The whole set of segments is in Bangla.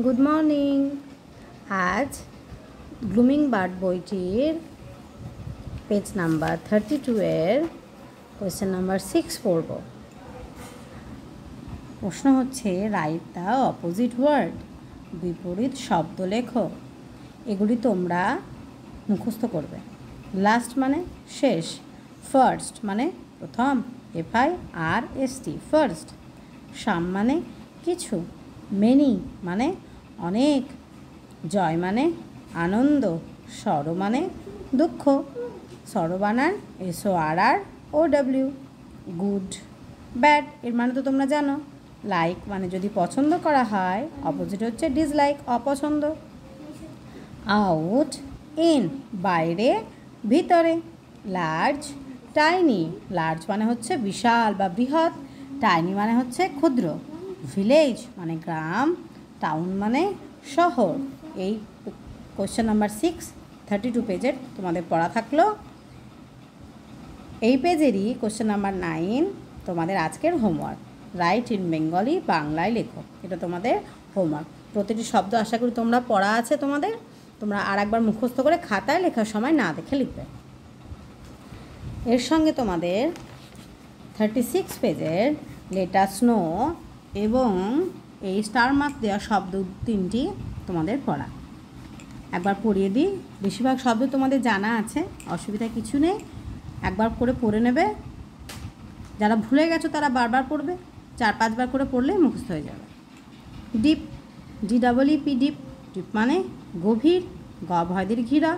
Good morning. আজ ব্লুমিং বার্ড বইটির পেজ নাম্বার 32 এর কোয়েশ্চেন নাম্বার 6 পড়ব। প্রশ্ন হচ্ছে রাইট দ্য অপোজিট ওয়ার্ড, বিপরীত শব্দ লেখো। এগুলি তোমরা মুখস্থ করবে। লাস্ট মানে শেষ, ফার্স্ট মানে প্রথম, FIRST ফার্স্ট। সাম মানে কিছু, মেনি মানে অনেক, জয় মানে আনন্দ, সর মানে দুঃখ, সরবানান SORROW। গুড ব্যাড এর মানে তো তোমরা জানো। লাইক মানে যদি পছন্দ করা হয়, অপোজিট হচ্ছে ডিসলাইক অপছন্দ। আউট ইন বাইরে ভিতরে। লার্জ টাইনি, লার্জ মানে হচ্ছে বিশাল বা বৃহৎ, টাইনি মানে হচ্ছে ক্ষুদ্র। ভিলেজ মানে গ্রাম, টাউন মানে শহর। এই কোয়েশ্চেন নাম্বার 6 32 পেজের তোমাদের পড়া থাকলো। এই পেজেরই কোয়েশ্চেন নাম্বার 9 তোমাদের আজকের হোমওয়ার্ক। রাইট ইন বেঙ্গলি, বাংলায় লেখো। এটা তোমাদের হোমওয়ার্ক। প্রতিটি শব্দ আশা করি তোমরা পড়া আছে তোমাদের। তোমরা আর একবার মুখস্থ করে খাতায় লেখার সময় না দেখে লিখবে। এর সঙ্গে তোমাদের 36 পেজের লেটাস নো এবং এই স্টার মার্ক দেওয়া শব্দ 3টি তোমাদের পড়া। একবার পড়িয়ে দিই। বেশিরভাগ শব্দ তোমাদের জানা আছে, অসুবিধা কিছু নেই। একবার করে পড়ে নেবে। যারা ভুলে গেছো তারা বারবার পড়বে, 4-5 বার করে পড়লেই মুখস্থ হয়ে যাবে। ডিপ, DEEP ডিপ, ডিপ মানে গভীর, ভয়দের ঘিরা।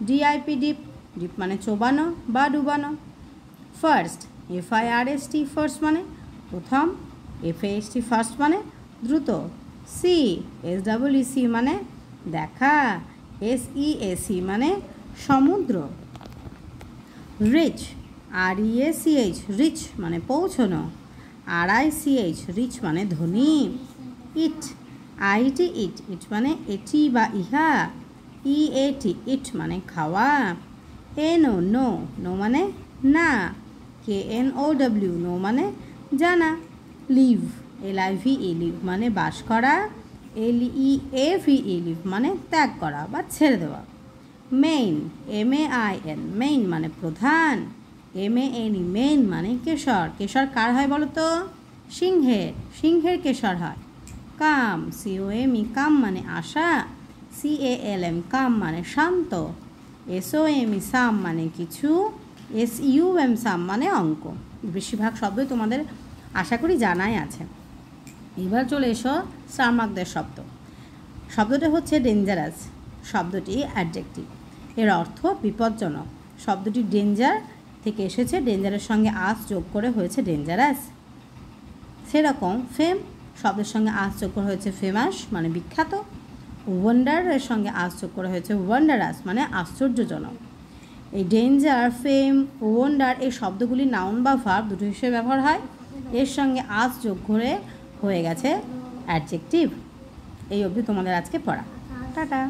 DIP ডিপ, ডিপ মানে চোবানো বা ডুবানো। ফার্স্ট, FIRST ফার্স্ট মানে প্রথম, FAST ফার্স্ট মানে দ্রুত। SEC মানে দেখা, SEAC মানে সমুদ্র। রিচ, REACH রিচ মানে পৌঁছনো। RICH রিচ মানে ধনী। ইট, IT ইট মানে এটি বা ইহা। EAT ইট মানে খাওয়া। NO নো মানে না। KNOW নো মানে জানা। লিভ, LIVE লিভ মানে বাস করা। LEAVE লিভ মানে ত্যাগ করা বা ছেড়ে দেওয়া। মেইন, MAIN মেইন মানে প্রধান। MANE মেইন মানে কেশর। কেশর কার হয় বলো তো? সিংহের, সিংহের কেশর হয়। কাম, COME কাম মানে আশা। CALM কাম মানে শান্ত। SOME সাম মানে কিছু। SUM সাম মানে অঙ্ক। বেশিরভাগ শব্দই তোমাদের আশা করি জানাই আছে। এবার চলে এসো স্টার মার্ক দেওয়া শব্দ। শব্দটা হচ্ছে ডেঞ্জারাস। শব্দটি অ্যাডজেক্টিভ, এর অর্থ বিপজ্জনক। শব্দটি ডেঞ্জার থেকে এসেছে, ডেঞ্জারের সঙ্গে আস যোগ করে হয়েছে ডেঞ্জারাস। সেরকম ফেম শব্দের সঙ্গে আস যোগ করে হয়েছে ফেমাস মানে বিখ্যাত। ওয়ান্ডারের সঙ্গে আস যোগ করে হয়েছে ওয়ান্ডারাস মানে আশ্চর্যজনক। এই ডেঞ্জার, ফেম, ওয়ান্ডার এই শব্দগুলি নাউন বা ভার্ব দুটো হিসেবে ব্যবহার হয়। এর সঙ্গে আস যোগ করে হয়ে গেছে অ্যাডজেক্টিভ। এই অবধি তোমাদের আজকে পড়া। টাটা।